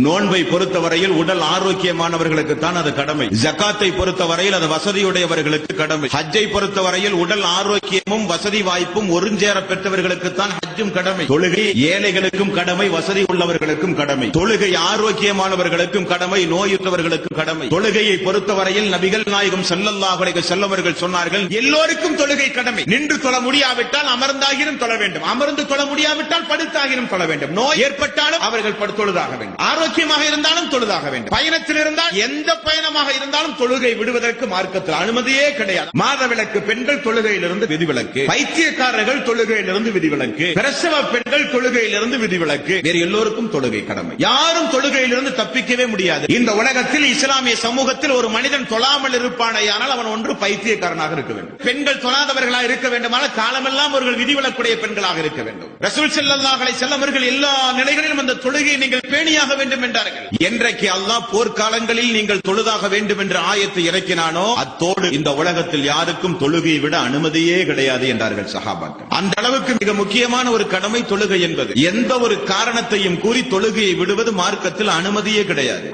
நோன்பை பொறுத்தவரையில் உடல் ஆரோக்கியமானவர்களுக்கு தான் அது கடமை. ஜகாத்தை பொறுத்தவரையில் அது வசதியுடையவர்களுக்கு கடமை. ஹஜ்ஜை பொறுத்தவரையில் உடல் ஆரோக்கியமும் வசதி வாய்ப்பும் ஒருஞ்சேர பெற்றவர்களுக்கு தான் ஹஜ்ஜும் கடமை. தொழுகை ஏழைகளுக்கும் கடமை, வசதி உள்ளவர்களுக்கும் கடமை. தொழுகை ஆரோக்கியமானவர்களுக்கும் கடமை, நோயுற்றவர்களுக்கும் கடமை. தொழுகையை பொறுத்தவரையில் நபிகள் நாயகம் ஸல்லல்லாஹு அலைஹி வஸல்லம் அவர்கள் சொன்னார்கள், எல்லோருக்கும் தொழுகை கடமை. நின்று தொழ முடியாவிட்டால் அமர்ந்தாகிலும் தொழ வேண்டும், அமர்ந்து தொழ முடியாவிட்டால் படுத்தாகிலும் தொழ வேண்டும். நோய் ஏற்பட்டாலும் அவர்கள் தொழுதாக வேண்டும், ஆரோக்கியமாக இருந்தாலும் தொழுதாக வேண்டும். பயணத்தில் இருந்தால் எந்த பயணமாக இருந்தாலும் தொழுகை விடுவதற்கு மார்க்கத்தில் அனுமதியே கிடையாது. மாதவிலக்கு பெண்கள் தொழுகையிலிருந்து விதிவிலக்கு, பைத்தியக்காரர்கள் தொழுகையிலிருந்து விதிவிலக்கு, பிரசவ பெண்கள் தொழுகையிலிருந்து விதிவிலக்கு. வேறு எல்லோருக்கும் தொழுகை கடமை. யாரும் தொழுகையிலிருந்து தப்பிக்கவே முடியாது. இந்த உலகத்தில் இஸ்லாமிய சமூகத்தில் ஒரு மனிதன் தொழாமல் இருப்பானேயானால் அவன் ஒன்று பைத்தியக்காரனாக இருக்க வேண்டும். பெண்கள் தொழாதவர்களாக இருக்க வேண்டுமானால் காலமெல்லாம் அவர்கள் விதிவிலக்குடைய பெண்களாக இருக்க வேண்டும். ரசூல் ஸல்லல்லாஹு அலைஹி வஸல்லம் அவர்கள் எல்லா நிலைகளிலும் அந்த தொழுகையை நீங்கள் பேணியாக வேண்டும் என்றார்கள். என்றைக்கு அல்லாஹ் போர்க்காலங்களில் நீங்கள் தொழுதாக வேண்டும் என்ற ஆயத்தை இறக்கினானோ அத்தோடு இந்த உலகத்தில் யாருக்கும் தொழுகையை விட அனுமதியே கிடையாது என்றார்கள் சஹாபாக்கள். அந்த அளவுக்கு மிக முக்கியமான ஒரு கடமை தொழுகை என்பது. எந்த ஒரு காரணத்தையும் கூறி தொழுகையை விடுவது மார்க்கத்தில் அனுமதியே கிடையாது.